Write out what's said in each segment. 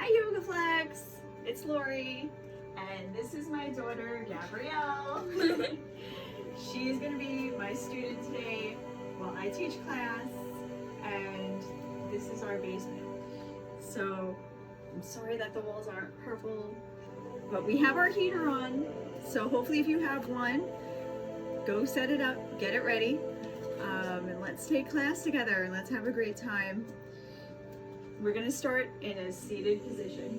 Hi Yoga Flex, it's Lori, and this is my daughter Gabrielle. She's going to be my student today while I teach class, and this is our basement. So I'm sorry that the walls aren't purple, but we have our heater on, so hopefully if you have one, go set it up, get it ready, and let's take class together and let's have a great time. We're going to start in a seated position.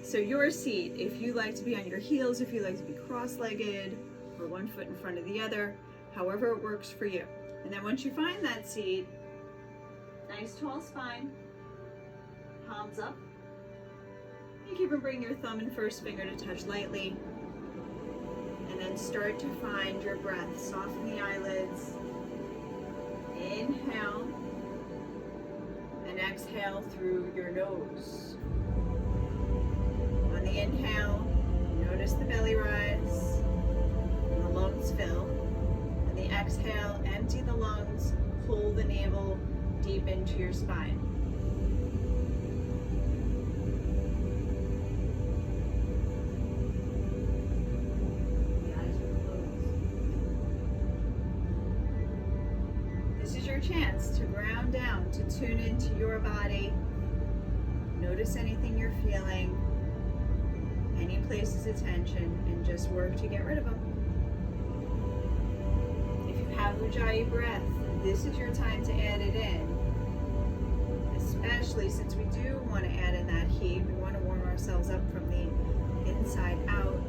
So your seat, if you like to be on your heels, if you like to be cross-legged, or one foot in front of the other, however it works for you. And then once you find that seat, nice tall spine, palms up. You can even bring your thumb and first finger to touch lightly. And then start to find your breath. Soften the eyelids. Inhale. And exhale through your nose. On the inhale, notice the belly rise. And the lungs fill. On the exhale, empty the lungs. Pull the navel deep into your spine. Your chance to ground down, to tune into your body. Notice anything you're feeling, any places of tension, and just work to get rid of them. If you have Ujjayi breath, this is your time to add it in, especially since we do want to add in that heat. We want to warm ourselves up from the inside out.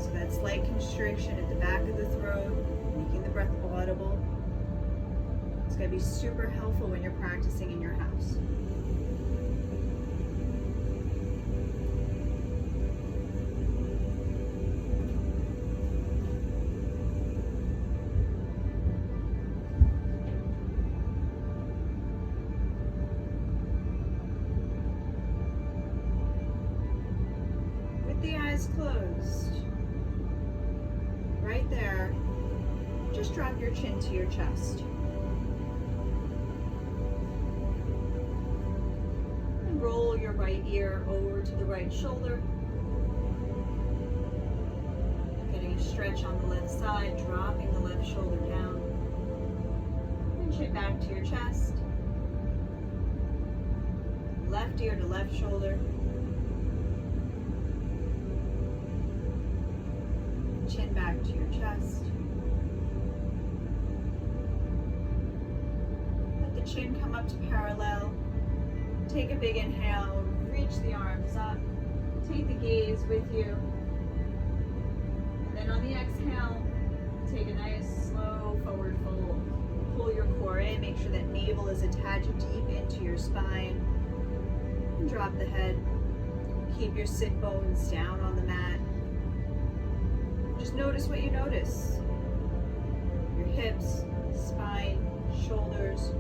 So that slight constriction at the back of the throat, making the breath audible. It's going to be super helpful when you're practicing in your house. With the eyes closed, right there, just drop your chin to your chest. And roll your right ear over to the right shoulder. Getting a stretch on the left side, dropping the left shoulder down. And chin back to your chest. Left ear to left shoulder. Chin back to your chest. Chin come up to parallel. Take a big inhale, reach the arms up, take the gaze with you. And then on the exhale, take a nice slow forward fold. Pull your core in, make sure that navel is attached deep into your spine. And drop the head. Keep your sit bones down on the mat. Just notice what you notice. Your hips, spine, shoulders,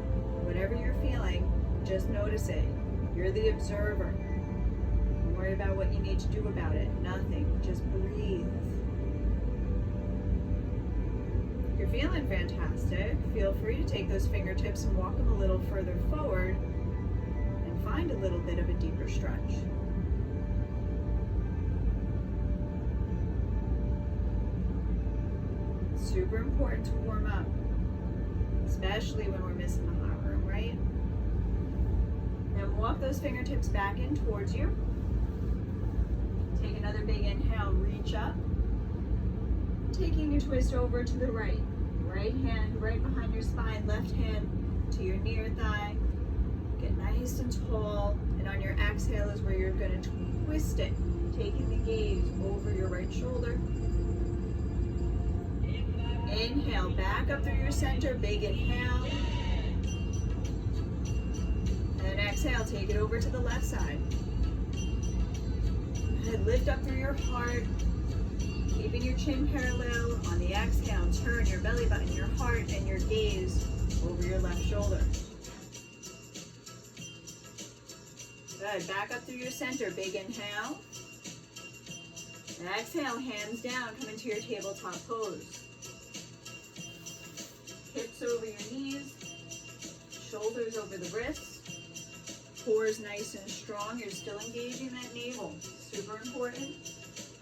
whatever you're feeling, just notice it. You're the observer. Don't worry about what you need to do about it. Nothing. Just breathe. If you're feeling fantastic, feel free to take those fingertips and walk them a little further forward and find a little bit of a deeper stretch. It's super important to warm up, especially when we're missing the hot room, right? Then walk those fingertips back in towards you. Take another big inhale, reach up. Taking a twist over to the right. Right hand right behind your spine, left hand to your near thigh. Get nice and tall, and on your exhale is where you're going to twist it, taking the gaze over your right shoulder. Inhale, back up through your center, big inhale. And then exhale, take it over to the left side. And lift up through your heart, keeping your chin parallel. On the exhale, turn your belly button, your heart, and your gaze over your left shoulder. Good, back up through your center, big inhale. And exhale, hands down, come into your tabletop pose. Hips over your knees, shoulders over the wrists, core nice and strong. You're still engaging that navel. Super important.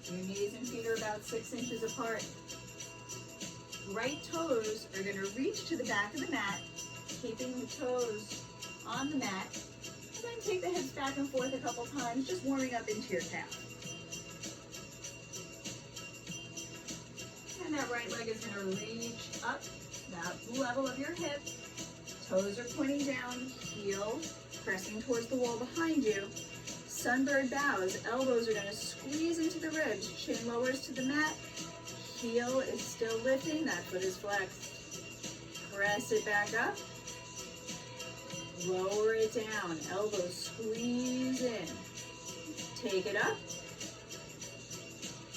Your knees and feet are about 6 inches apart. Right toes are going to reach to the back of the mat, keeping the toes on the mat. And then take the hips back and forth a couple times, just warming up into your calf. And that right leg is going to reach up, that level of your hip. Toes are pointing down, heel pressing towards the wall behind you. Sunbird bows, elbows are going to squeeze into the ribs, chin lowers to the mat, heel is still lifting, that foot is flexed. Press it back up, lower it down, elbows squeeze in, take it up.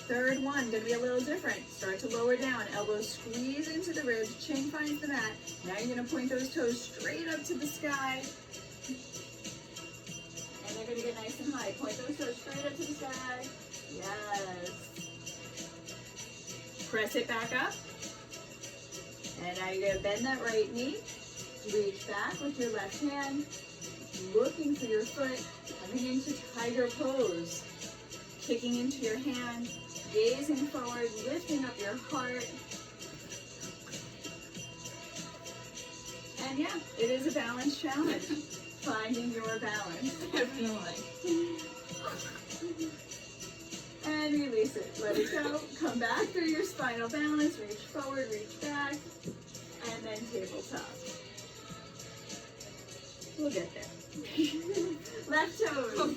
Third one, going to be a little different. Start to lower down, elbows squeeze into the ribs, chin finds the mat. Now you're going to point those toes straight up to the sky. And they're going to get nice and high. Point those toes straight up to the sky. Yes. Press it back up. And now you're going to bend that right knee. Reach back with your left hand. Looking for your foot. Coming into tiger pose. Kicking into your hand. Gazing forward, lifting up your heart. And yeah, it is a balance challenge. Finding your balance. Definitely. And release it. Let it go. Come back through your spinal balance. Reach forward, reach back. And then tabletop. We'll get there. Left toes.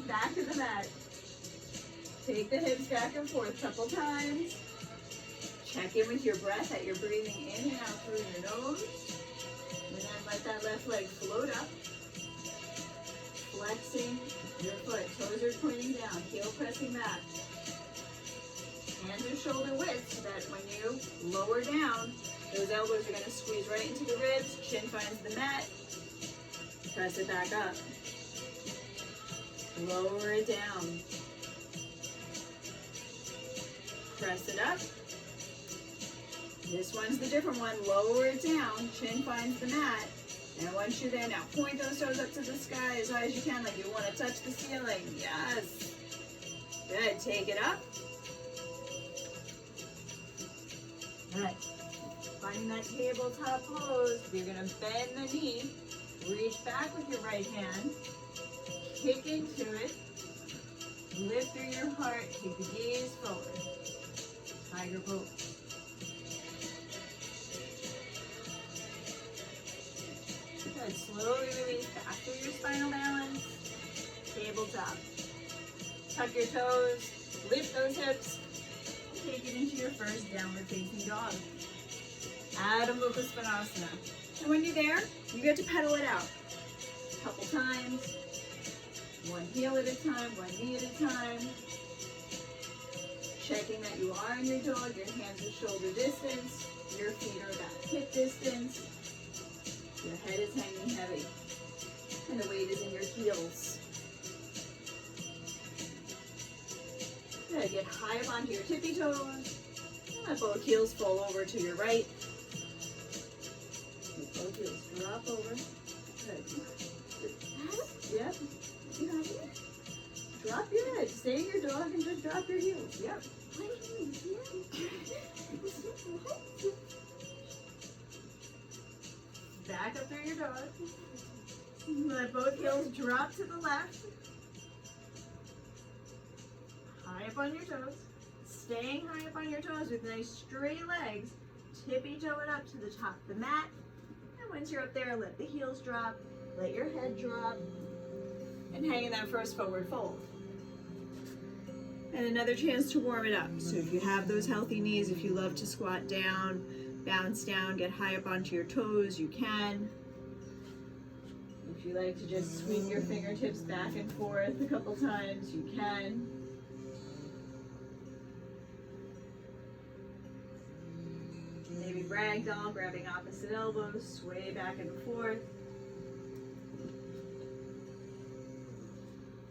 Back of the mat. Take the hips back and forth a couple times. Check in with your breath that you're breathing in and out through your nose. And then let that left leg float up. Flexing your foot. Toes are pointing down. Heel pressing back. Hands are shoulder width so that when you lower down, those elbows are going to squeeze right into the ribs. Chin finds the mat. Press it back up. Lower it down. Press it up. This one's the different one. Lower it down. Chin finds the mat. And once you're there, now point those toes up to the sky as high as you can, like you want to touch the ceiling. Yes. Good. Take it up. Good. Finding that tabletop pose. You're going to bend the knee. Reach back with your right hand. Kick into it. Lift through your heart. Take the gaze forward. Tiger pose. Good. Slowly release back through your spinal balance. Tabletop. Tuck your toes. Lift those hips. Take it into your first downward facing dog. Adho Mukha Svanasana. And when you're there, you get to pedal it out. A couple times. One heel at a time, one knee at a time. Checking that you are in your dog, your hands are shoulder distance, your feet are about hip distance, your head is hanging heavy, and the weight is in your heels. Good, get high up onto your tippy toes, and let both heels fall over to your right. Let both heels drop over. Good. Yep. You got it. Drop your head. Stay in your dog and just drop your heels. Yep. Back up through your dog. Let both heels drop to the left. High up on your toes. Staying high up on your toes with nice straight legs. Tippy toe it up to the top of the mat. And once you're up there, let the heels drop. Let your head drop. And hang in that first forward fold. And another chance to warm it up. So if you have those healthy knees, if you love to squat down, bounce down, get high up onto your toes, you can. If you like to just swing your fingertips back and forth a couple times, you can. Maybe ragdoll, grabbing opposite elbows, sway back and forth.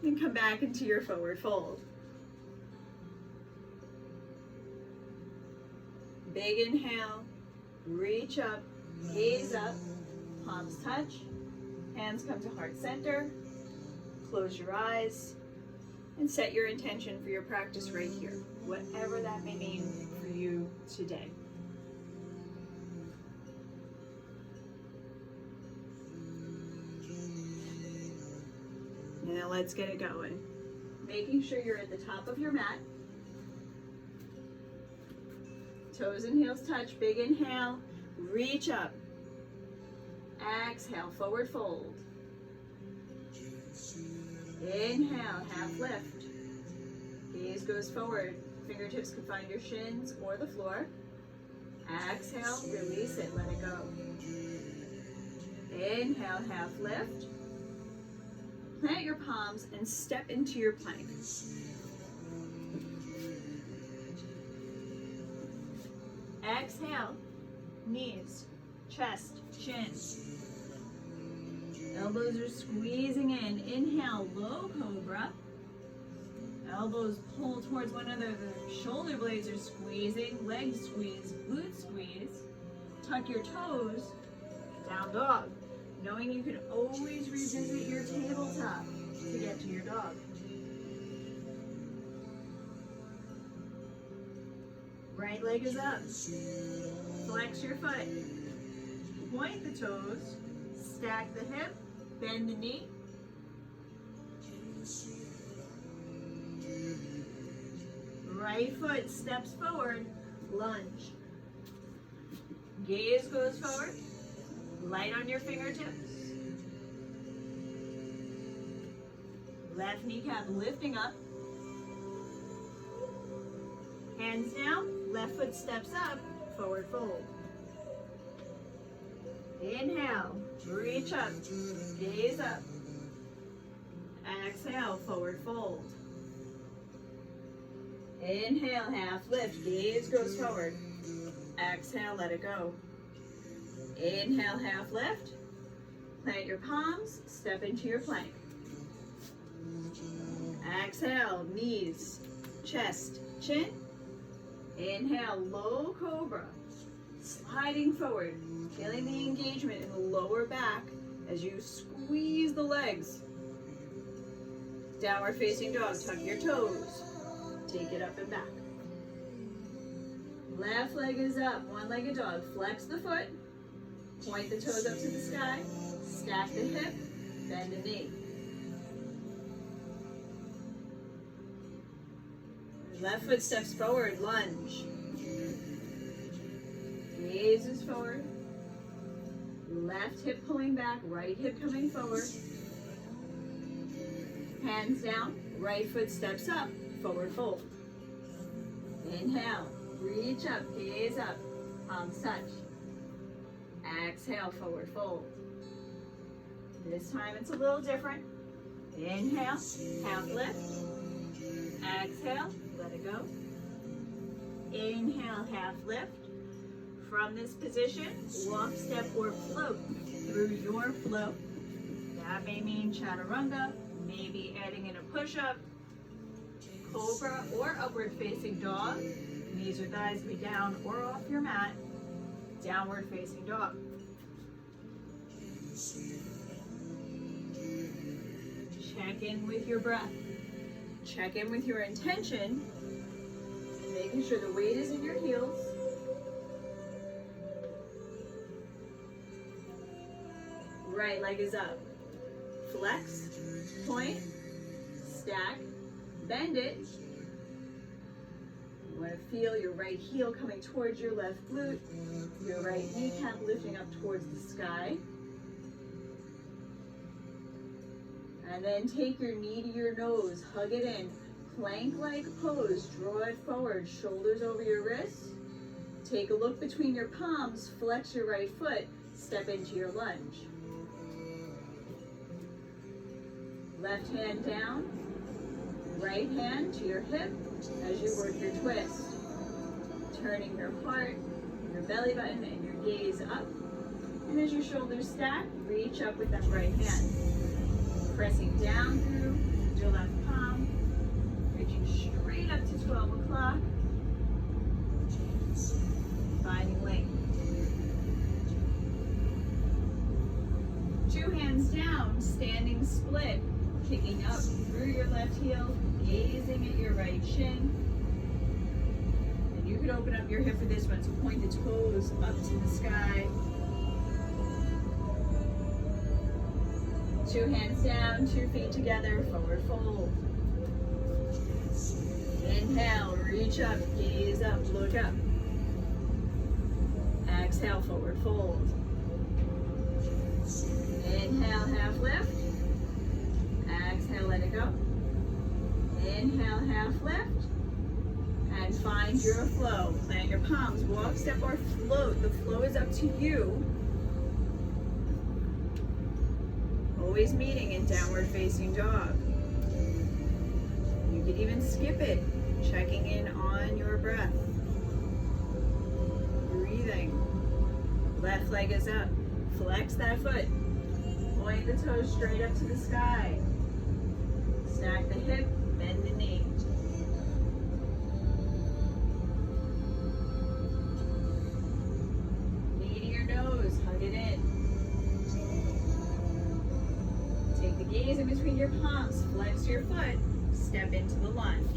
And come back into your forward fold. Big inhale, reach up, Gaze up, palms touch, hands come to heart center. Close your eyes and set your intention for your practice right here, whatever that may mean for you today. Now let's get it going. Making sure you're at the top of your mat. Toes and heels touch, big inhale, reach up. Exhale, forward fold. Inhale, half lift. Gaze goes forward. Fingertips can find your shins or the floor. Exhale, release it, let it go. Inhale, half lift. Plant your palms and step into your plank. Exhale, knees, chest, chin. Elbows are squeezing in. Inhale, low cobra. Elbows pull towards one another. The shoulder blades are squeezing. Legs squeeze, glutes squeeze. Tuck your toes. Down dog. Knowing you can always revisit your tabletop to get to your dog. Right leg is up. Flex your foot. Point the toes. Stack the hip. Bend the knee. Right foot steps forward. Lunge. Gaze goes forward. Light on your fingertips. Left kneecap lifting up. Hands down. Left foot steps up. Forward fold. Inhale. Reach up. Gaze up. Exhale. Forward fold. Inhale. Half lift. Gaze goes forward. Exhale. Let it go. Inhale, half lift. Plant your palms, step into your plank. Exhale, knees, chest, chin. Inhale, low cobra. Sliding forward, feeling the engagement in the lower back as you squeeze the legs. Downward facing dog, tuck your toes. Take it up and back. Left leg is up, one-legged dog. Flex the foot. Point the toes up to the sky, stack the hip, bend the knee. Left foot steps forward, lunge. Gaze is forward. Left hip pulling back, right hip coming forward. Hands down, right foot steps up, forward fold. Inhale, reach up, gaze up, palms touch. Exhale, forward fold. This time it's a little different. Inhale, half lift. Exhale, let it go. Inhale, half lift. From this position, walk, step, or float through your flow. That may mean chaturanga, maybe adding in a push-up, cobra, or upward facing dog. Knees or thighs be down or off your mat. Downward facing dog. Check in with your breath. Check in with your intention. Making sure the weight is in your heels. Right leg is up. Flex, point, stack, bend it. You want to feel your right heel coming towards your left glute, your right kneecap lifting up towards the sky. And then take your knee to your nose, hug it in. Plank-like pose, draw it forward, shoulders over your wrists. Take a look between your palms, flex your right foot, step into your lunge. Left hand down, right hand to your hip as you work your twist. Turning your heart, your belly button, and your gaze up. And as your shoulders stack, reach up with that right hand. Pressing down through your left palm, reaching straight up to 12 o'clock. Finding length. hands down, standing split, kicking up through your left heel, gazing at your right shin. And you could open up your hip for this one, so point the toes up to the sky. 2 hands down, 2 feet together, forward fold. Inhale, reach up, gaze up, look up. Exhale, forward fold. Inhale, half lift. Exhale, let it go. Inhale, half lift. And find your flow. Plant your palms, walk, step, or float. The flow is up to you. Always meeting in downward facing dog. You could even skip it, checking in on your breath. Breathing. Left leg is up. Flex that foot. Point the toes straight up to the sky. Stack the hip, bend the knee. Knee to your nose, hug it in. Take the gaze in between your palms, flex your foot, step into the lunge.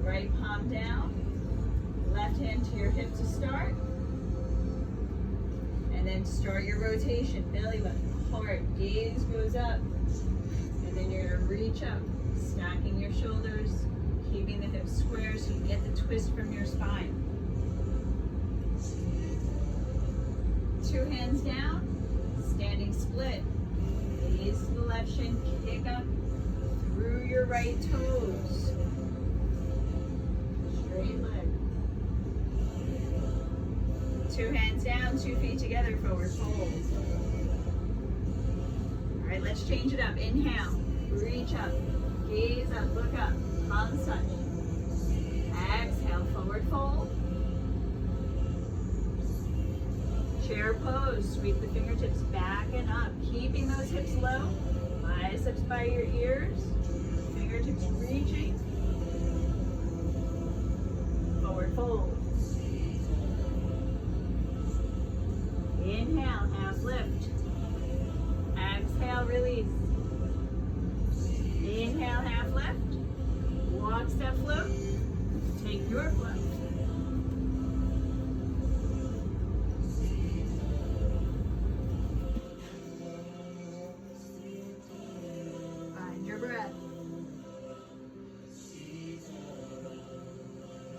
Right palm down, left hand to your hip to start. And then start your rotation, belly button, heart, gaze goes up. And then you're gonna reach up, stacking your shoulders, keeping the hips square so you get the twist from your spine. 2 hands down, standing split. Gaze to the left shin, kick up through your right toes. Straight leg. 2 hands down, 2 feet together, forward fold. All right, let's change it up. Inhale, reach up, gaze up, look up, palms touch. Exhale, forward fold. Chair pose, sweep the fingertips back and up, keeping those hips low, biceps by your ears, fingertips reaching. Forward fold. Inhale, half lift. Exhale, release. Inhale, half lift. Walk, step, float. Take your float. Find your breath.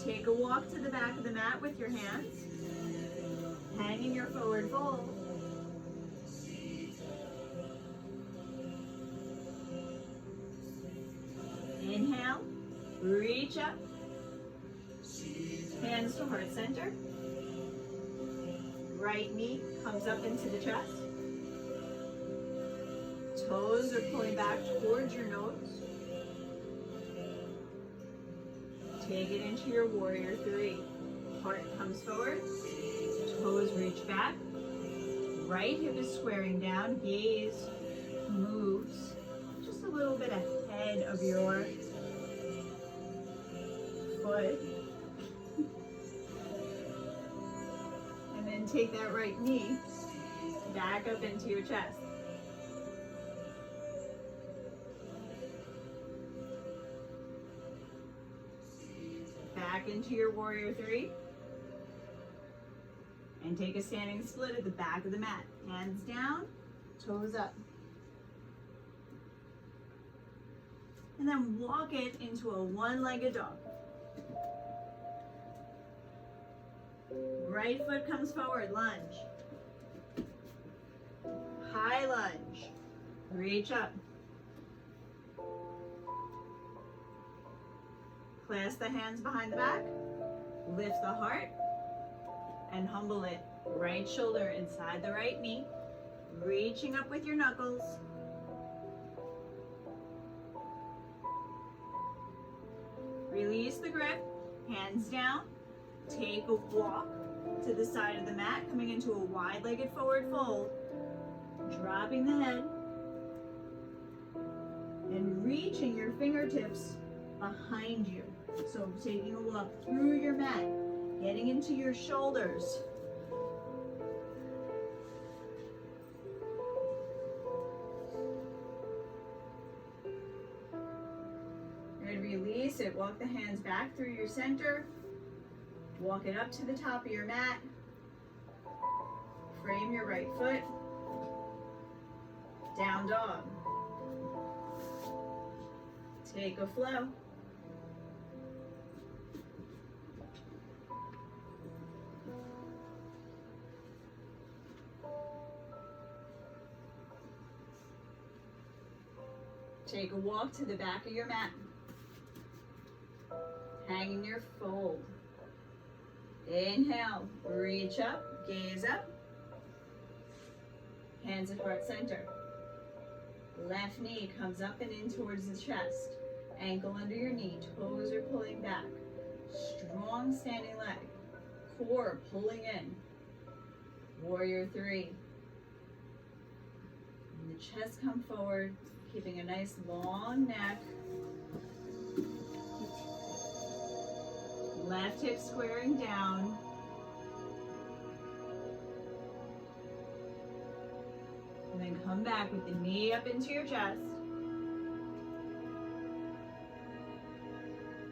Take a walk to the back of the mat with your hands. Hang in your forward fold. Inhale, reach up. Hands to heart center. Right knee comes up into the chest. Toes are pulling back towards your nose. Take it into your warrior 3. Heart comes forward. Toes reach back. Right hip is squaring down. Gaze moves just a little bit ahead of your foot. And then take that right knee back up into your chest. Back into your warrior 3. And take a standing split at the back of the mat. Hands down, toes up. And then walk it into a one-legged dog. Right foot comes forward, lunge. High lunge. Reach up. Clasp the hands behind the back. Lift the heart. And humble it. Right shoulder inside the right knee. Reaching up with your knuckles. Release the grip. Hands down. Take a walk to the side of the mat, coming into a wide-legged forward fold. Dropping the head. And reaching your fingertips behind you. So taking a walk through your mat. Getting into your shoulders. it. Walk the hands back through your center. Walk it up to the top of your mat. Frame your right foot. Down dog. Take a flow. Take a walk to the back of your mat. Hanging your fold. Inhale, reach up, gaze up. Hands at heart center. Left knee comes up and in towards the chest. Ankle under your knee, toes are pulling back. Strong standing leg. Core pulling in. Warrior three. And the chest come forward, keeping a nice long neck. Left hip squaring down. And then come back with the knee up into your chest.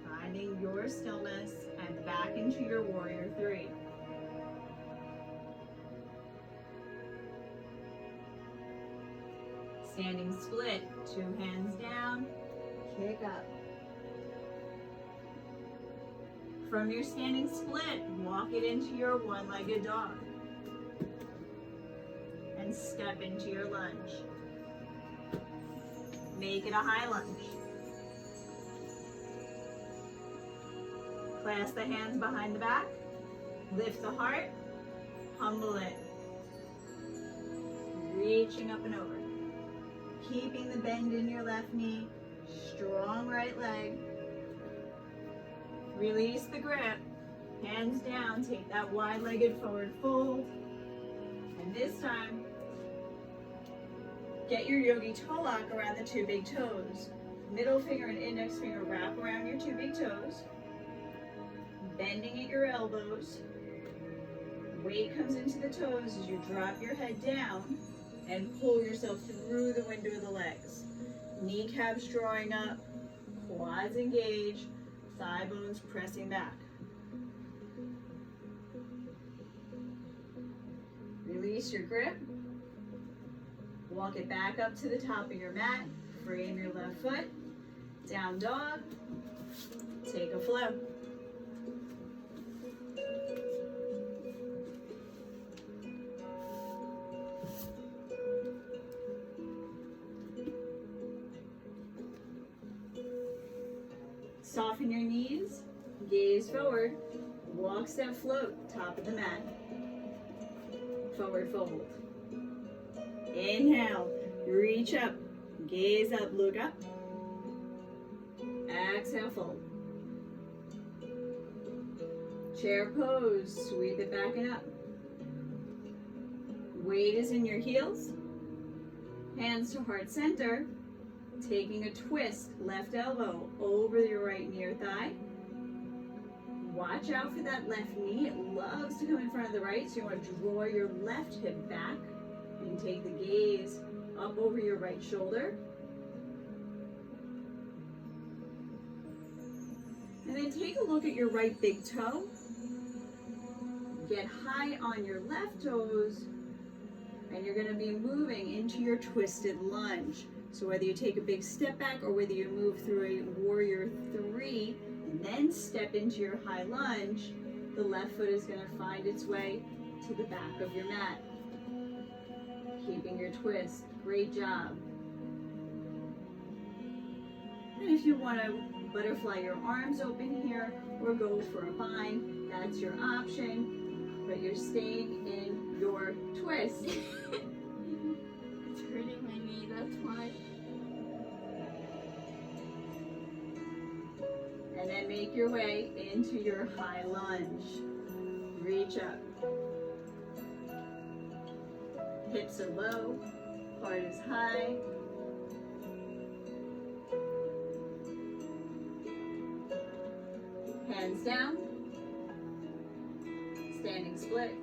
Finding your stillness and back into your warrior three. Standing split, two hands down, kick up. From your standing split, walk it into your one-legged dog. And step into your lunge. Make it a high lunge. Clasp the hands behind the back. Lift the heart. Humble it. Reaching up and over. Keeping the bend in your left knee. Strong right leg. Release the grip. Hands down. Take that wide-legged forward fold. And this time, get your yogi toe lock around the two big toes. Middle finger and index finger wrap around your two big toes. Bending at your elbows. Weight comes into the toes as you drop your head down and pull yourself through the window of the legs. Kneecaps drawing up, quads engaged, thigh bones pressing back. Release your grip. Walk it back up to the top of your mat. Frame your left foot. Down dog. Take a flow. Soften your knees. Gaze forward. Walk, step, float. Top of the mat. Forward fold. Inhale, reach up, gaze up, look up. Exhale, fold. Chair pose, sweep it back and up. Weight is in your heels. Hands to heart center. Taking a twist, left elbow over your right near thigh. Watch out for that left knee. It loves to come in front of the right, so you want to draw your left hip back. And take the gaze up over your right shoulder. And then take a look at your right big toe. Get high on your left toes. And you're going to be moving into your twisted lunge. So whether you take a big step back or whether you move through a warrior three and then step into your high lunge, the left foot is going to find its way to the back of your mat. Keeping your twist. Great job. And if you want to butterfly your arms open here or go for a bind, that's your option. But you're staying in your twist. It's hurting my knee, that's why. And then make your way into your high lunge. Reach up. Hips are low, heart is high. Hands down. Standing split.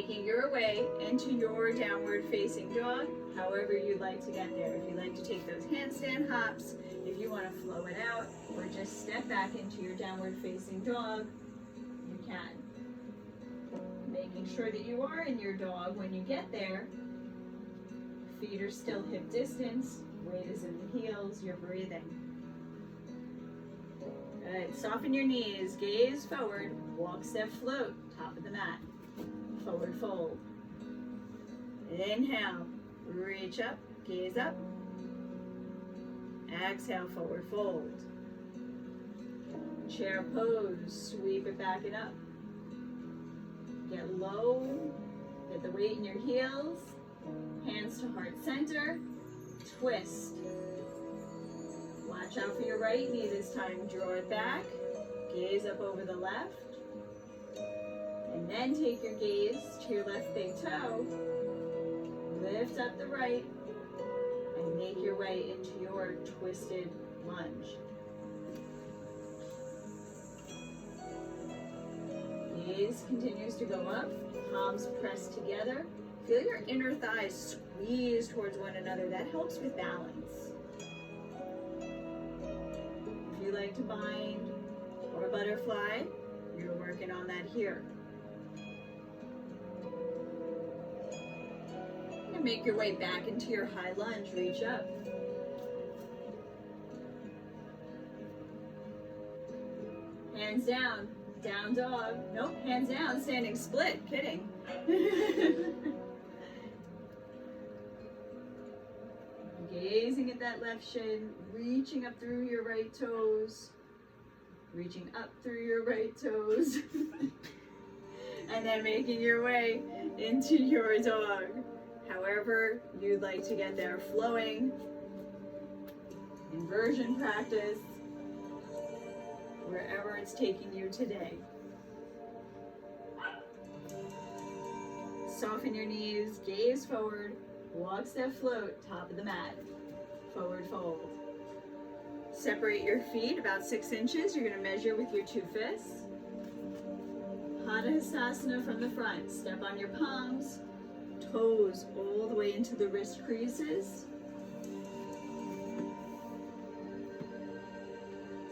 making your way into your downward facing dog, however you'd like to get there. If you like to take those handstand hops, if you want to flow it out, or just step back into your downward facing dog, you can. Making sure that you are in your dog when you get there. Feet are still hip distance, weight is in the heels, you're breathing. Good, soften your knees, gaze forward, walk, step, float, top of the mat. Forward fold. Inhale, reach up, gaze up. Exhale, forward fold. Chair pose, sweep it back and up. Get low, get the weight in your heels, hands to heart center, twist. Watch out for your right knee this time, draw it back, gaze up over the left, and then take your gaze to your left big toe, lift up the right, and make your way into your twisted lunge. Gaze continues to go up, palms pressed together. Feel your inner thighs squeeze towards one another. That helps with balance. If you like to bind or butterfly, you're working on that here. And make your way back into your high lunge, reach up. Hands down, down dog. Nope, hands down, standing split, kidding. Gazing at that left shin, reaching up through your right toes, reaching up through your right toes, and then making your way into your dog. However you'd like to get there, flowing, inversion practice, wherever it's taking you today. Soften your knees, gaze forward, walk, step, float, top of the mat, forward fold. Separate your feet about 6 inches. You're going to measure with your 2 fists. Padahastasana from the front. Step on your palms, toes all the way into the wrist creases.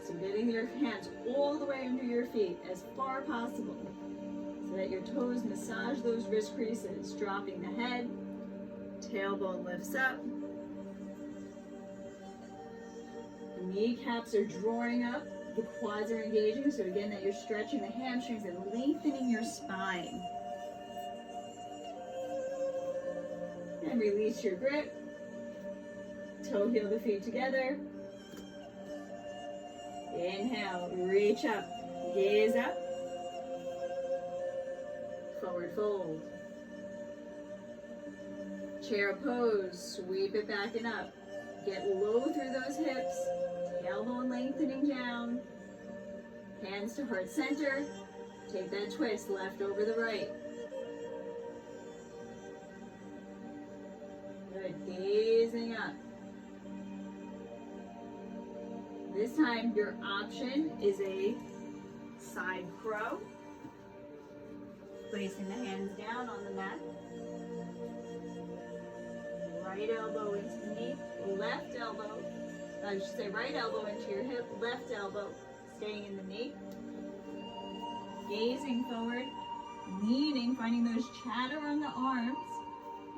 So getting your hands all the way under your feet as far possible so that your toes massage those wrist creases, dropping the head, tailbone lifts up. The kneecaps are drawing up, the quads are engaging, so again that you're stretching the hamstrings and lengthening your spine. And release your grip. Toe heel the feet together. Inhale, reach up, gaze up. Forward fold. Chair pose, sweep it back and up. Get low through those hips, tailbone lengthening down. Hands to heart center. Take that twist, left over the right. Good, gazing up. This time your option is a side crow. Placing the hands down on the mat. Right elbow into the knee, left elbow, I should say right elbow into your hip, left elbow staying in the knee. Gazing forward, leaning, finding those chatter on the arms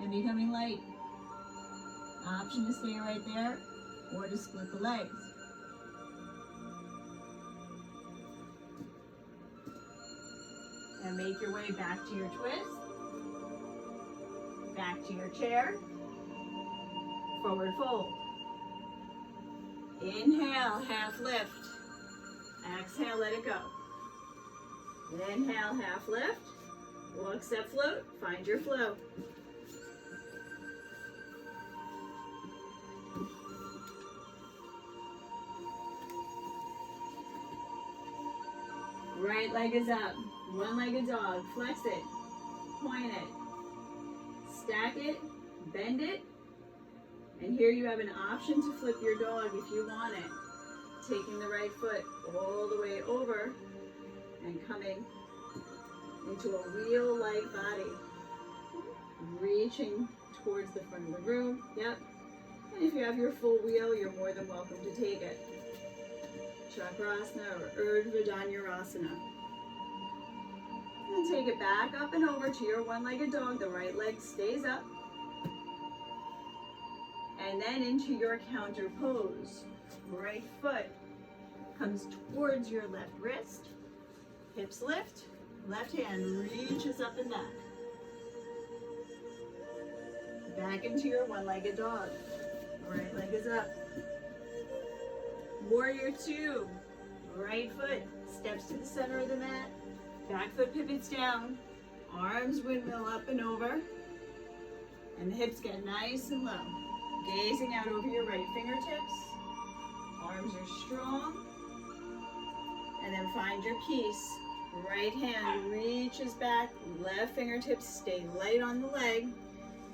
and becoming light. Option to stay right there or to split the legs. And make your way back to your twist, back to your chair. Forward fold. Inhale, half lift. Exhale, let it go. Inhale, half lift. Walk, step, float. Find your flow. Right leg is up. One-legged dog. Flex it. Point it. Stack it. Bend it. And here you have an option to flip your dog if you want it. Taking the right foot all the way over and coming into a wheel-like body. reaching towards the front of the room. Yep. And if you have your full wheel, you're more than welcome to take it. Chakrasana or Urdhva Dhanurasana. And take it back up and over to your one-legged dog. The right leg stays up. And then into your counter pose. Right foot comes towards your left wrist. Hips lift. Left hand reaches up and back. Back into your one-legged dog. Right leg is up. Warrior two. Right foot steps to the center of the mat. Back foot pivots down. Arms windmill up and over. And the hips get nice and low. Gazing out over your right fingertips. Arms are strong. And then find your peace. Right hand reaches back. Left fingertips stay light on the leg.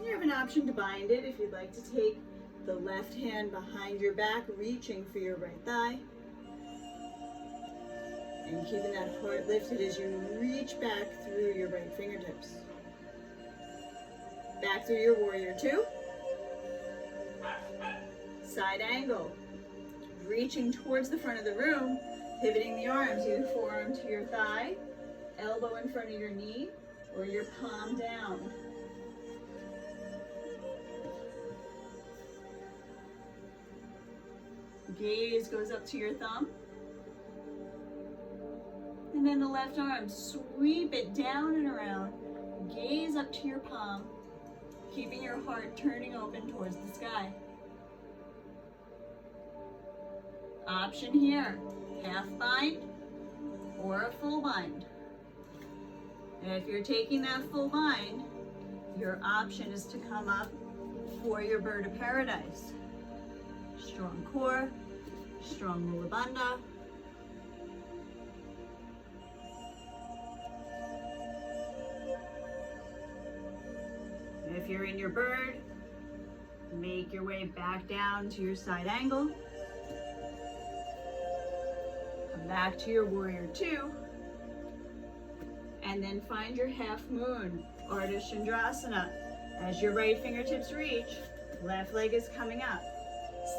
You have an option to bind it if you'd like to take the left hand behind your back, reaching for your right thigh. And keeping that heart lifted as you reach back through your right fingertips. Back through your warrior two. Side angle. Reaching towards the front of the room, pivoting the arms, either forearm to your thigh, elbow in front of your knee, or your palm down. Gaze goes up to your thumb. And then the left arm, sweep it down and around. Gaze up to your palm, keeping your heart turning open towards the sky. Option here, half bind or a full bind. And if you're taking that full bind, your option is to come up for your bird of paradise. Strong core, strong mula bandha. If you're in your bird, make your way back down to your side angle. Come back to your warrior two. And then find your half moon, Ardha Chandrasana. As your right fingertips reach, left leg is coming up.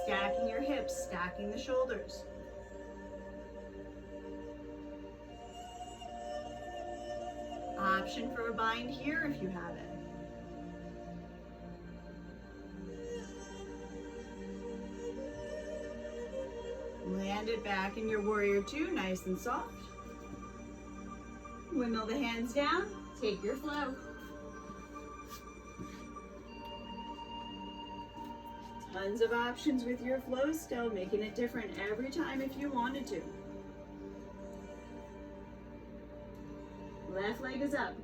Stacking your hips, stacking the shoulders. Option for a bind here if you have it. Land it back in your warrior two, nice and soft. Windmill the hands down, take your flow. Tons of options with your flow still, making it different every time if you wanted to. Left leg is up,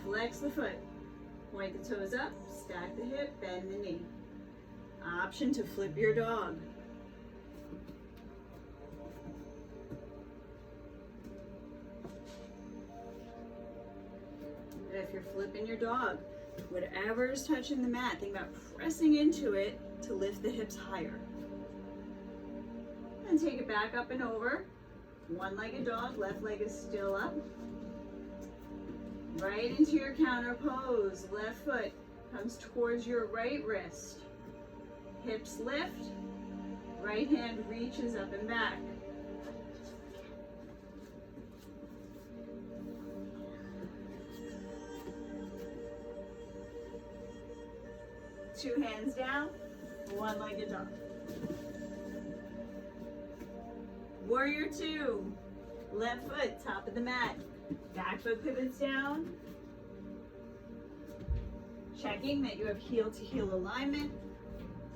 flex the foot, point the toes up, stack the hip, bend the knee. Option to flip your dog. If you're flipping your dog, whatever is touching the mat, think about pressing into it to lift the hips higher. And take it back up and over. One-legged dog, left leg is still up. Right into your counter pose. Left foot comes towards your right wrist. Hips lift. Right hand reaches up and back. Two hands down, one-legged dog. Warrior two, left foot, top of the mat. Back foot pivots down. Checking that you have heel to heel alignment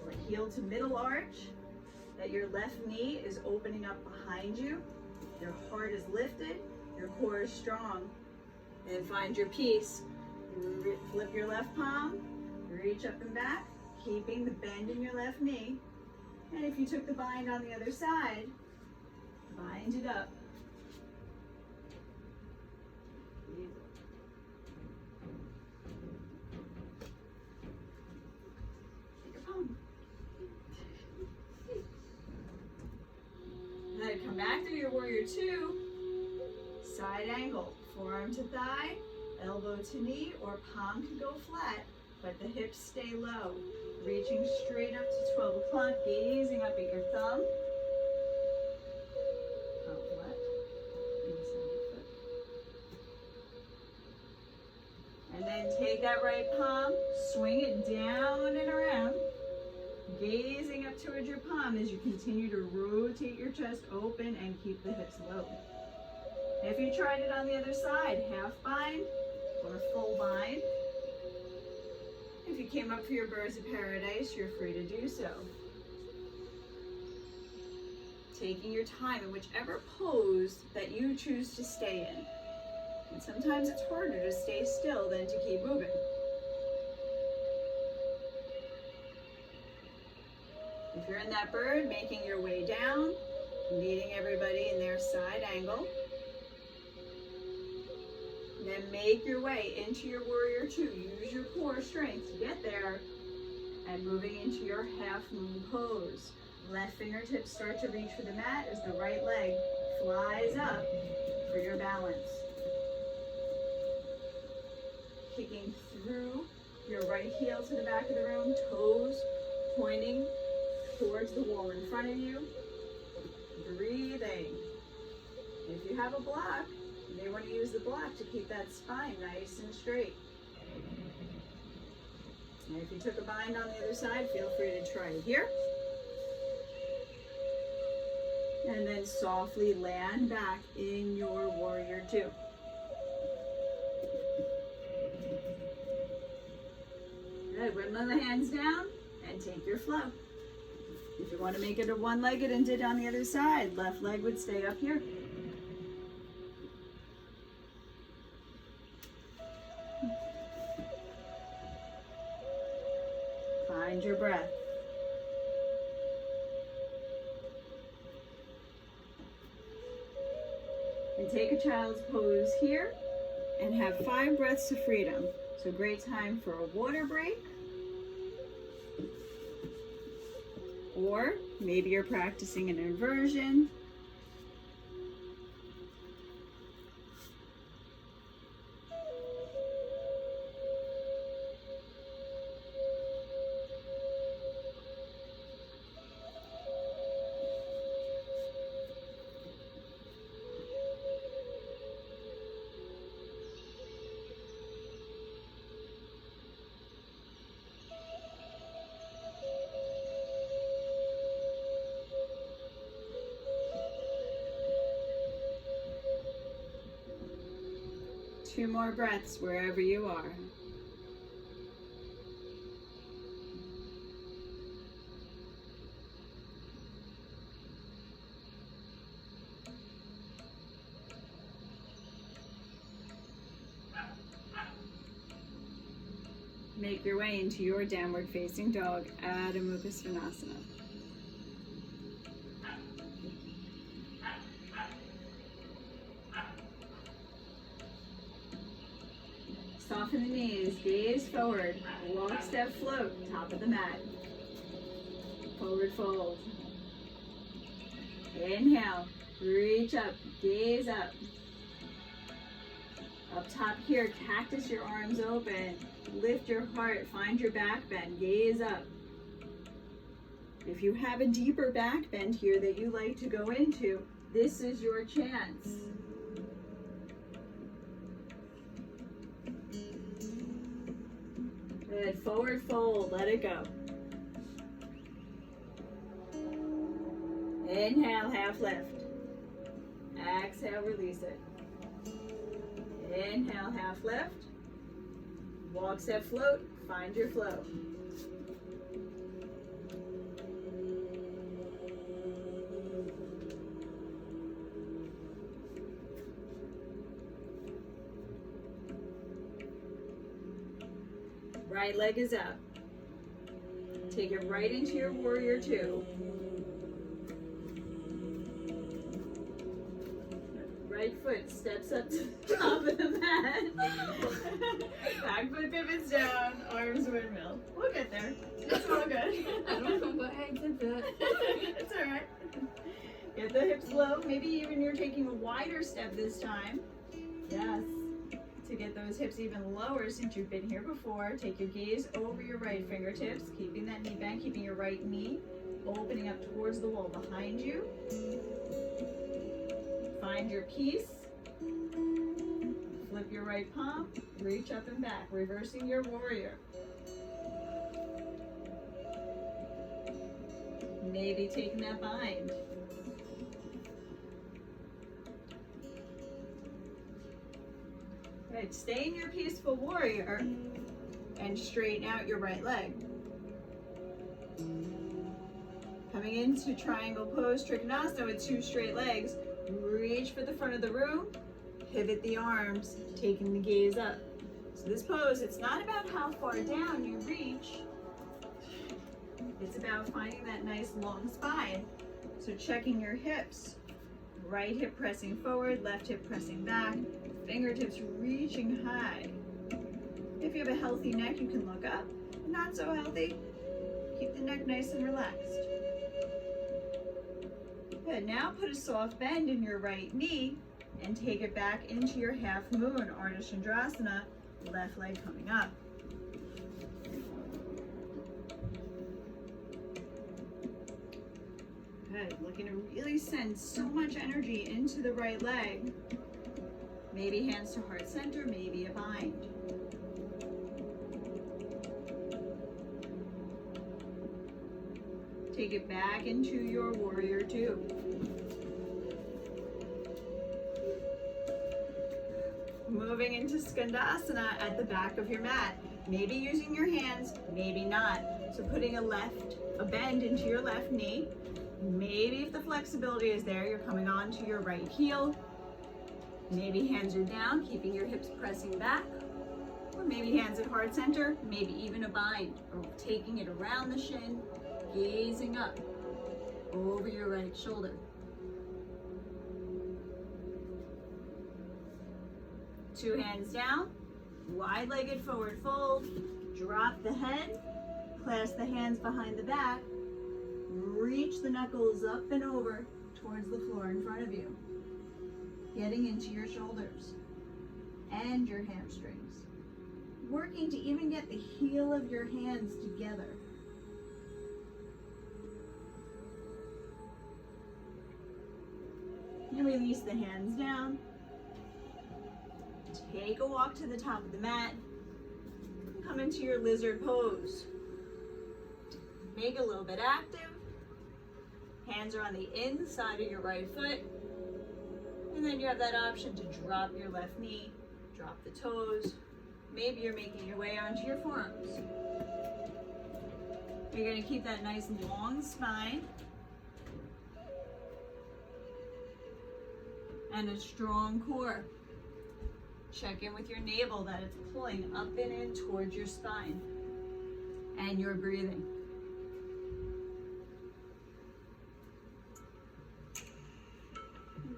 or heel to middle arch, that your left knee is opening up behind you. Your heart is lifted, your core is strong. And find your peace. Flip your left palm. Reach up and back, keeping the bend in your left knee. And if you took the bind on the other side, bind it up. Take your palm. Then come back to your warrior two. Side angle, forearm to thigh, elbow to knee, or palm can go flat. but the hips stay low. Reaching straight up to 12 o'clock, gazing up at your thumb. Out left, inside your foot. And then take that right palm, swing it down and around, gazing up towards your palm as you continue to rotate your chest open and keep the hips low. If you tried it on the other side, half bind or full bind. If you came up for your birds of paradise, you're free to do so. Taking your time in whichever pose that you choose to stay in. And sometimes it's harder to stay still than to keep moving. If you're in that bird, making your way down, meeting everybody in their side angle. Then make your way into your warrior two. Use your core strength to get there. And moving into your half moon pose. Left fingertips start to reach for the mat as the right leg flies up for your balance. Kicking through your right heel to the back of the room, toes pointing towards the wall in front of you. Breathing. If you have a block, you may want to use the block to keep that spine nice and straight. And if you took a bind on the other side, feel free to try it here. And then softly land back in your warrior two. Good, wiggle the hands down and take your flow. If you want to make it a one-legged and did on the other side, left leg would stay up here. Find your breath. And take a child's pose here and have 5 breaths of freedom. So great time for a water break. Or maybe you're practicing an inversion. Two more breaths wherever you are. Make your way into your downward facing dog, Adho Mukha Svanasana. Soften the knees, gaze forward, walk, step, float, top of the mat. Forward fold. Inhale, reach up, gaze up. Up top here, cactus your arms open. Lift your heart, find your back bend, gaze up. If you have a deeper back bend here that you like to go into, this is your chance. Good, forward fold, let it go. Inhale, half lift. Exhale, release it. Inhale, half lift. Walk, step, float, find your flow. Right leg is up. Take it right into your warrior two. Right foot steps up to the top of the mat. Back foot pivots down, arms windmill. We'll get there. It's all good. I don't know what I did that. It's all right. Get the hips low. Maybe even you're taking a wider step this time. Yes. To get those hips even lower since you've been here before, take your gaze over your right fingertips, keeping that knee bent, keeping your right knee opening up towards the wall behind you. Find your piece. Flip your right palm, reach up and back, reversing your warrior. Maybe taking that bind. Right, stay in your peaceful warrior and straighten out your right leg. Coming into triangle pose, Trikonasana with two straight legs. Reach for the front of the room, pivot the arms, taking the gaze up. So this pose, it's not about how far down you reach. It's about finding that nice long spine. So checking your hips. Right hip pressing forward, left hip pressing back. Fingertips reaching high. If you have a healthy neck, you can look up. Not so healthy, keep the neck nice and relaxed. Good, now put a soft bend in your right knee and take it back into your half moon, Ardha Chandrasana, left leg coming up. Good, looking to really send so much energy into the right leg. Maybe hands to heart center, maybe a bind. Take it back into your warrior two. Moving into Skandasana at the back of your mat. Maybe using your hands, maybe not. So putting a bend into your left knee. Maybe if the flexibility is there, you're coming onto your right heel. Maybe hands are down, keeping your hips pressing back. Or maybe hands at heart center, maybe even a bind, or taking it around the shin, gazing up over your right shoulder. Two hands down, wide-legged forward fold, drop the head, clasp the hands behind the back, reach the knuckles up and over towards the floor in front of you, getting into your shoulders and your hamstrings, working to even get the heel of your hands together. And release the hands down. Take a walk to the top of the mat. Come into your lizard pose. Make it a little bit active. Hands are on the inside of your right foot. And then you have that option to drop your left knee, drop the toes. Maybe you're making your way onto your forearms. You're going to keep that nice long spine and a strong core. Check in with your navel that it's pulling up and in towards your spine and your breathing.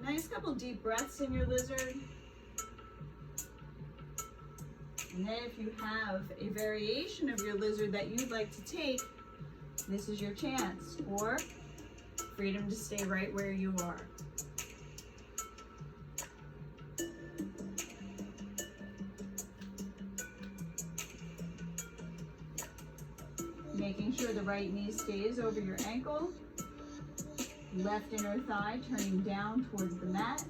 Nice couple deep breaths in your lizard. And then if you have a variation of your lizard that you'd like to take, this is your chance, or freedom to stay right where you are. Making sure the right knee stays over your ankle. Left inner thigh turning down towards the mat.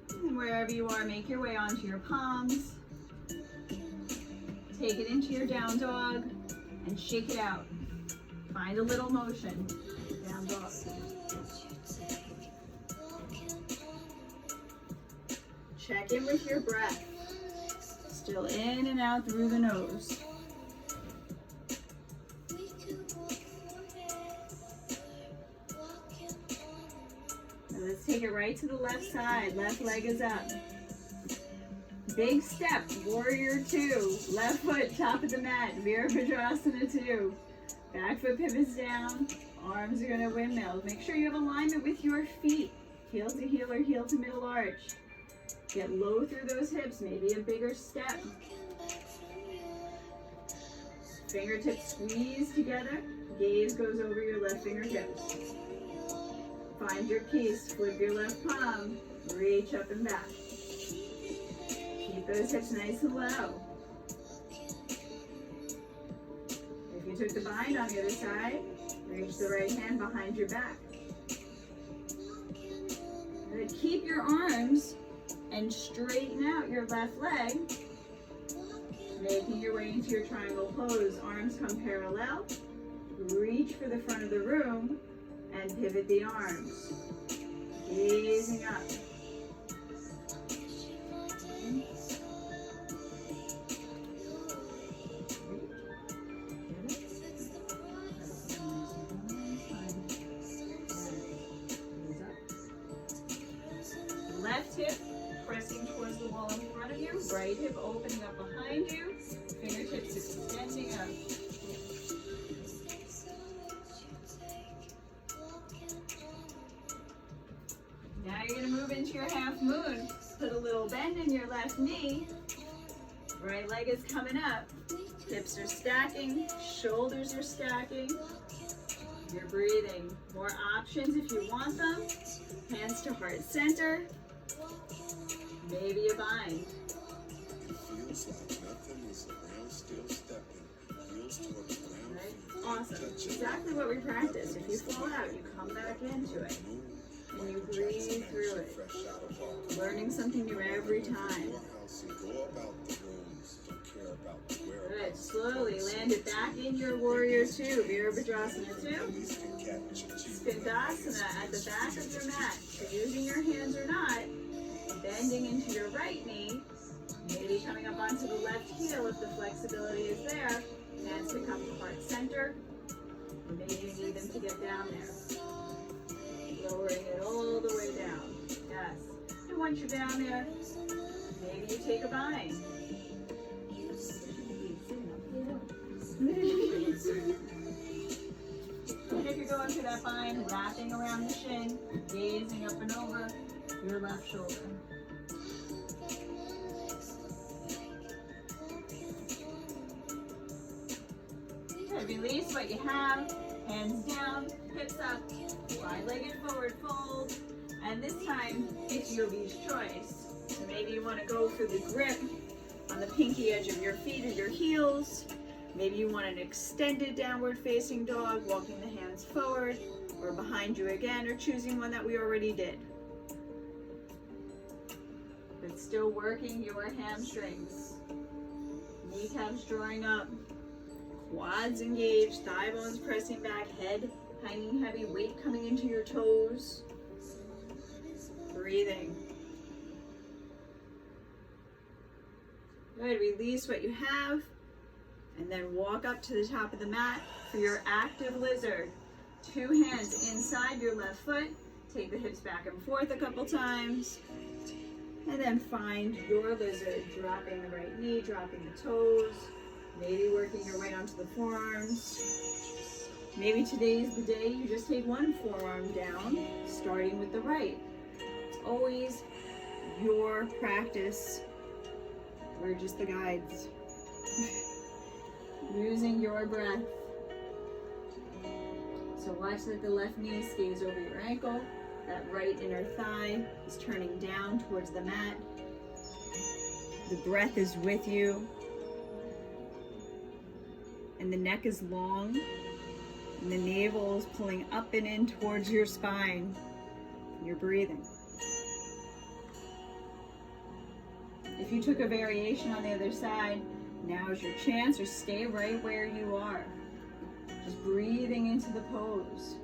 And wherever you are, make your way onto your palms. Take it into your down dog and shake it out. Find a little motion. Down dog. Check in with your breath. Still in and out through the nose. And let's take it right to the left side. Left leg is up. Big step, warrior two. Left foot, top of the mat, Virabhadrasana 2. Back foot pivots down. Arms are gonna windmill. Make sure you have alignment with your feet. Heel to heel or heel to middle arch. Get low through those hips, maybe a bigger step. Fingertips squeeze together. Gaze goes over your left fingertips. Find your peace, flip your left palm, reach up and back. Keep those hips nice and low. If you took the bind on the other side, reach the right hand behind your back. Good. Keep your arms and straighten out your left leg, making your way into your triangle pose. Arms come parallel. Reach for the front of the room and pivot the arms. Gazing up. Left hip pressing towards the wall in front of you. Right hip opening up behind you. Fingertips extending up. Now you're going to move into your half moon. Put a little bend in your left knee. Right leg is coming up. Hips are stacking. Shoulders are stacking. You're breathing. More options if you want them. Hands to heart center. Maybe a bind. Right? Awesome. Exactly what we practice. If you fall out, you come back into it. And you breathe through it. Learning something new every time. Good. Slowly land it back in your warrior two. Virabhadrasana 2. Skandasana at the back of your mat. So using your hands or not, bending into your right knee. Maybe coming up onto the left heel if the flexibility is there. Hands to come to heart center. Maybe you need them to get down there. Lowering it all the way down. Yes. And once you're down there, maybe you take a bind. And if you're going through that bind, wrapping around the shin, gazing up and over your left shoulder. Good. Release what you have. Hands down, hips up, wide-legged forward fold, and this time it's yogi's choice. So maybe you want to go for the grip on the pinky edge of your feet or your heels. Maybe you want an extended downward facing dog, walking the hands forward or behind you again, or choosing one that we already did. But still working your hamstrings. Kneecaps drawing up. Quads engaged, thigh bones pressing back, head hanging heavy, weight coming into your toes. Breathing. Good, release what you have, and then walk up to the top of the mat for your active lizard. 2 hands inside your left foot, take the hips back and forth a couple times, and then find your lizard, dropping the right knee, dropping the toes. Maybe working your way onto the forearms. Maybe today's the day you just take one forearm down, starting with the right. It's always your practice. We're just the guides. Using your breath. So watch that the left knee stays over your ankle. That right inner thigh is turning down towards the mat. The breath is with you. And the neck is long, and the navel is pulling up and in towards your spine. You're breathing. If you took a variation on the other side, now's your chance, or stay right where you are. Just breathing into the pose,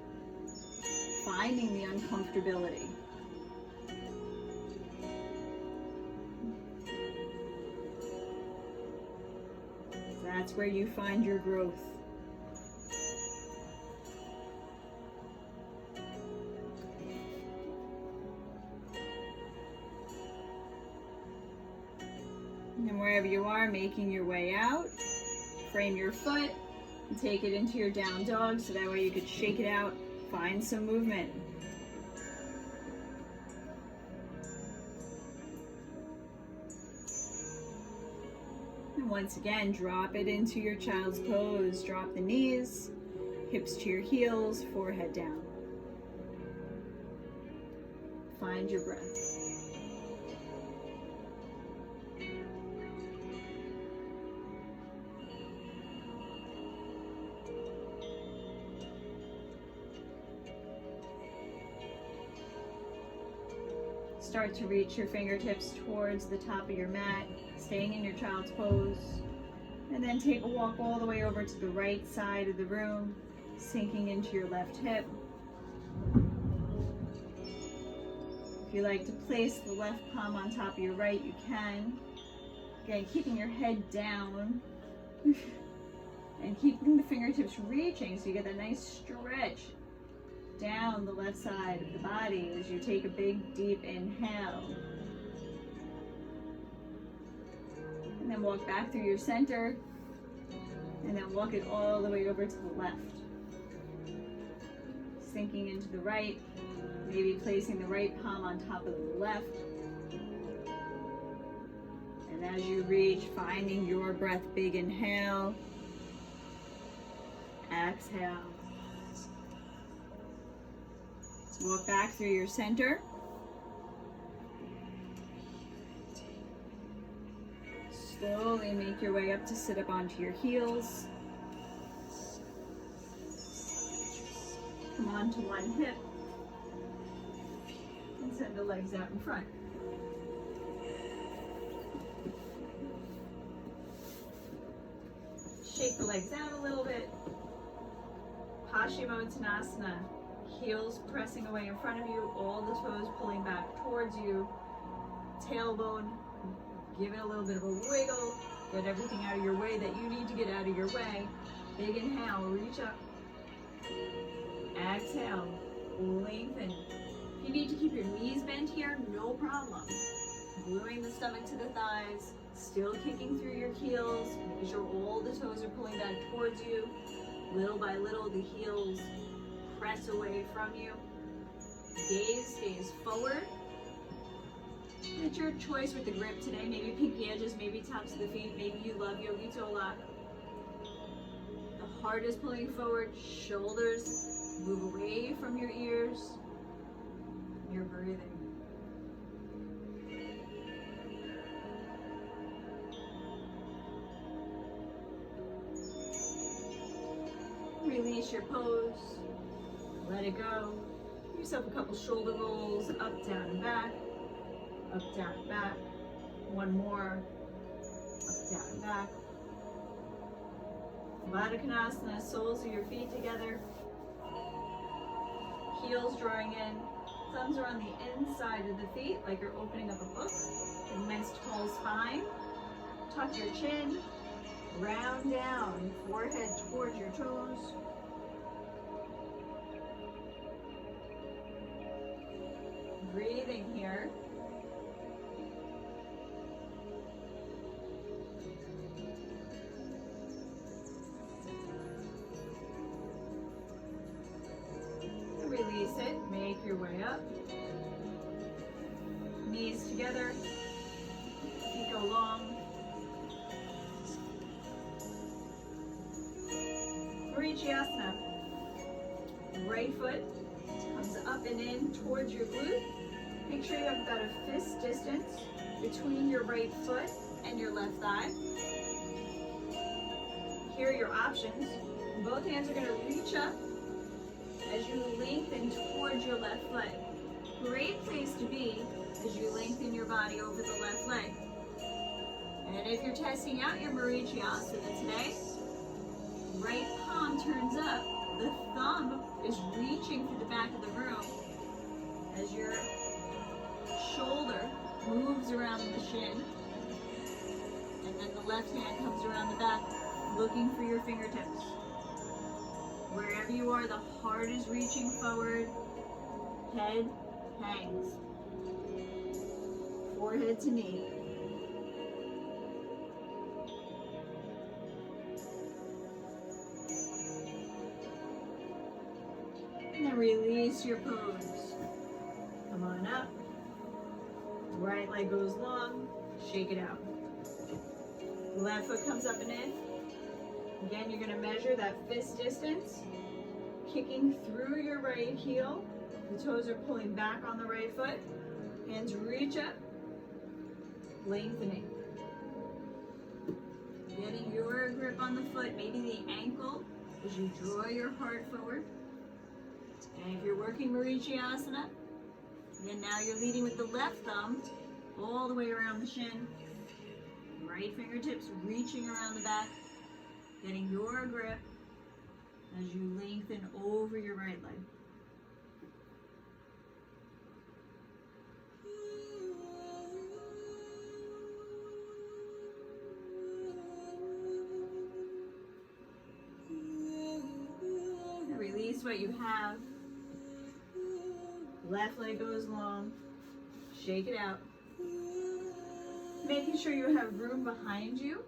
finding the uncomfortability. That's where you find your growth. And wherever you are, making your way out, frame your foot and take it into your down dog so that way you could shake it out, find some movement. And once again, drop it into your child's pose. Drop the knees, Hips to your heels, forehead down. Find your breath. Start to reach your fingertips towards the top of your mat, staying in your child's pose. And then take a walk all the way over to the right side of the room, sinking into your left hip. If you like to place the left palm on top of your right, you can. Again, keeping your head down and keeping the fingertips reaching so you get that nice stretch down the left side of the body as you take a big, deep inhale. And then walk back through your center, and then walk it all the way over to the left. Sinking into the right, maybe placing the right palm on top of the left. And as you reach, finding your breath, big inhale, exhale. Walk back through your center. Slowly make your way up to sit up onto your heels. Come onto one hip and send the legs out in front. Shake the legs out a little bit. Paschimottanasana. Heels pressing away in front of you, all the toes pulling back towards you. Tailbone, give it a little bit of a wiggle. Get everything out of your way that you need to get out of your way. Big inhale, reach up. Exhale, lengthen. If you need to keep your knees bent here, no problem. Gluing the stomach to the thighs, still kicking through your heels, making sure all the toes are pulling back towards you. Little by little, the heels press away from you. Gaze stays forward. It's your choice with the grip today. Maybe pinky edges, maybe tops of the feet, maybe you love yogi toe lock. The heart is pulling forward, shoulders move away from your ears. You're breathing. Release your pose. Let it go. Give yourself a couple shoulder rolls, up, down, and back. Up, down, and back. One more. Up, down, and back. Baddha Konasana, soles of your feet together. Heels drawing in. Thumbs are on the inside of the feet, like you're opening up a book. A nice tall spine. Tuck your chin. Round down, forehead towards your toes. Breathing here. Release it, make your way up. Knees together, feet go long. Vinyasa. Right foot comes up and in towards your glute. Make sure you have about a fist distance between your right foot and your left thigh. Here are your options. Both hands are going to reach up as you lengthen towards your left foot. Great place to be as you lengthen your body over the left leg. And if you're testing out your Marichiasana today, right palm turns up, the thumb is reaching through the back of the room as your shoulder moves around the shin, and then the left hand comes around the back, looking for your fingertips. Wherever you are, the heart is reaching forward, head hangs, forehead to knee. And then release your pose. Come on up. Right leg goes long, shake it out. Left foot comes up and in. Again, you're going to measure that fist distance kicking through your right heel. The toes are pulling back on the right foot. Hands reach up, lengthening. Getting your grip on the foot, maybe the ankle, as you draw your heart forward. And if you're working Marichiasana, then now you're leading with the left thumb all the way around the shin. Right fingertips reaching around the back, getting your grip as you lengthen over your right leg. And release what you have. Left leg goes long. Shake it out. Making sure you have room behind you.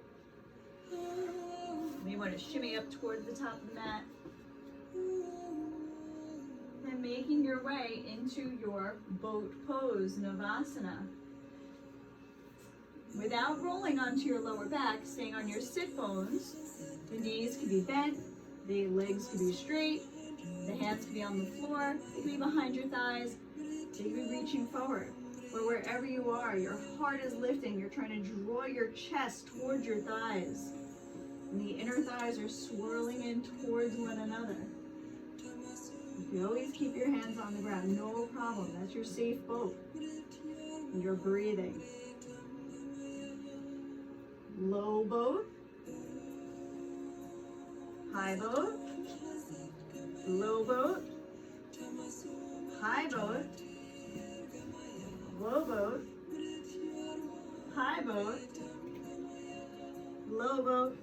You may want to shimmy up towards the top of the mat. And making your way into your boat pose, Navasana. Without rolling onto your lower back, staying on your sit bones. The knees can be bent, the legs can be straight, the hands can be on the floor, they can be behind your thighs, they can be reaching forward. Or wherever you are, your heart is lifting, you're trying to draw your chest towards your thighs. And the inner thighs are swirling in towards one another. You can always keep your hands on the ground, no problem. That's your safe boat. And you're breathing. Low boat. High boat. Low boat. High boat. Low boat, high boat, low boat,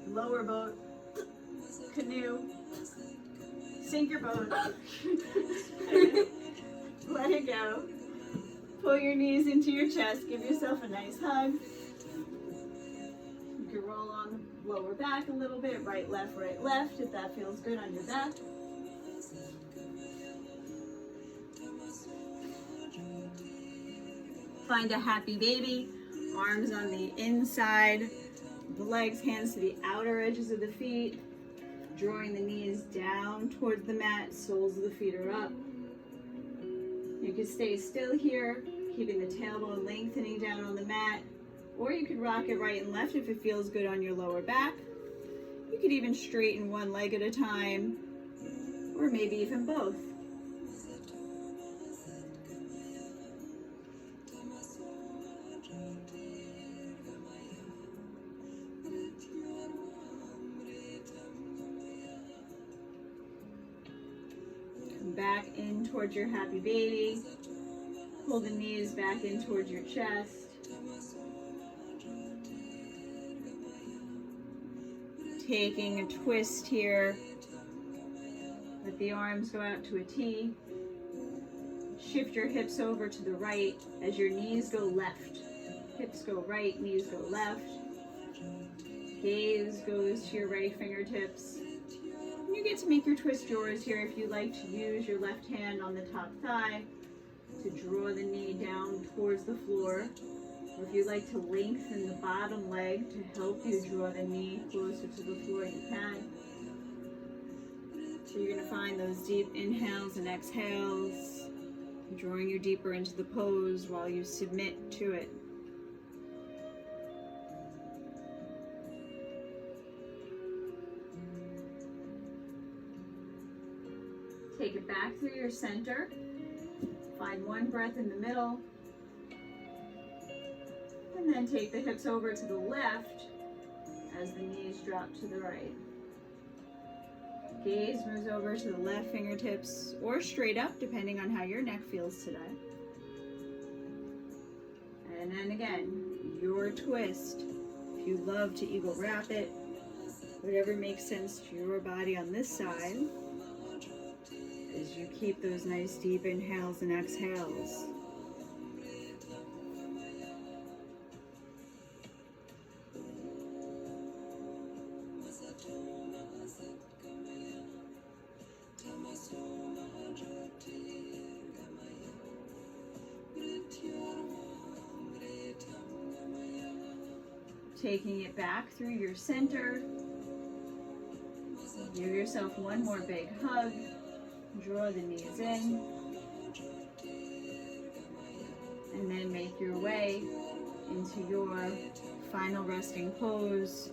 lower boat, canoe, sink your boat, let it go, pull your knees into your chest, give yourself a nice hug. You can roll on the lower back a little bit, right, left, if that feels good on your back. Find a happy baby, arms on the inside, the legs, hands to the outer edges of the feet, drawing the knees down towards the mat, soles of the feet are up. You can stay still here, keeping the tailbone lengthening down on the mat, or you could rock it right and left if it feels good on your lower back. You could even straighten one leg at a time, or maybe even both. Back in towards your happy baby. Pull the knees back in towards your chest. Taking a twist here. Let the arms go out to a T. Shift your hips over to the right as your knees go left. Hips go right, knees go left. Gaze goes to your right fingertips. You get to make your twist yours here if you like to use your left hand on the top thigh to draw the knee down towards the floor. Or if you like to lengthen the bottom leg to help you draw the knee closer to the floor, you can. So you're going to find those deep inhales and exhales, drawing you deeper into the pose while you submit to it. Take it back through your center. Find one breath in the middle. And then take the hips over to the left as the knees drop to the right. Gaze moves over to the left fingertips or straight up, depending on how your neck feels today. And then again, your twist. If you love to eagle wrap it, whatever makes sense to your body on this side, as you keep those nice deep inhales and exhales. Taking it back through your center, Give yourself one more big hug. Draw the knees in. And then make your way into your final resting pose,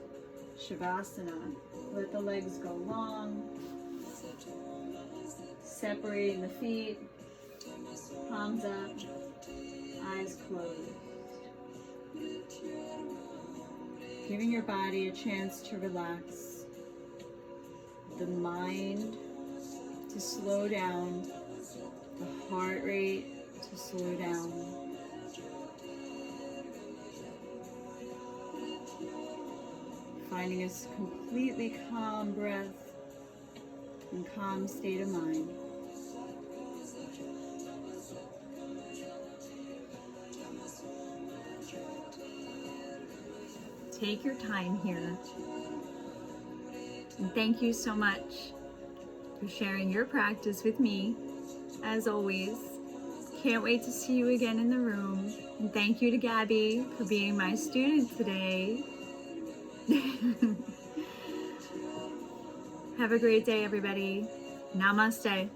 Shavasana. Let the legs go long. Separating the feet. Palms up. Eyes closed. Giving your body a chance to relax. The mind to slow down. The heart rate to slow down. Finding a completely calm breath and calm state of mind. Take your time here. And thank you so much for sharing your practice with me. As always, can't wait to see you again in the room. And thank you to Gabby for being my student today. Have a great day, everybody. Namaste.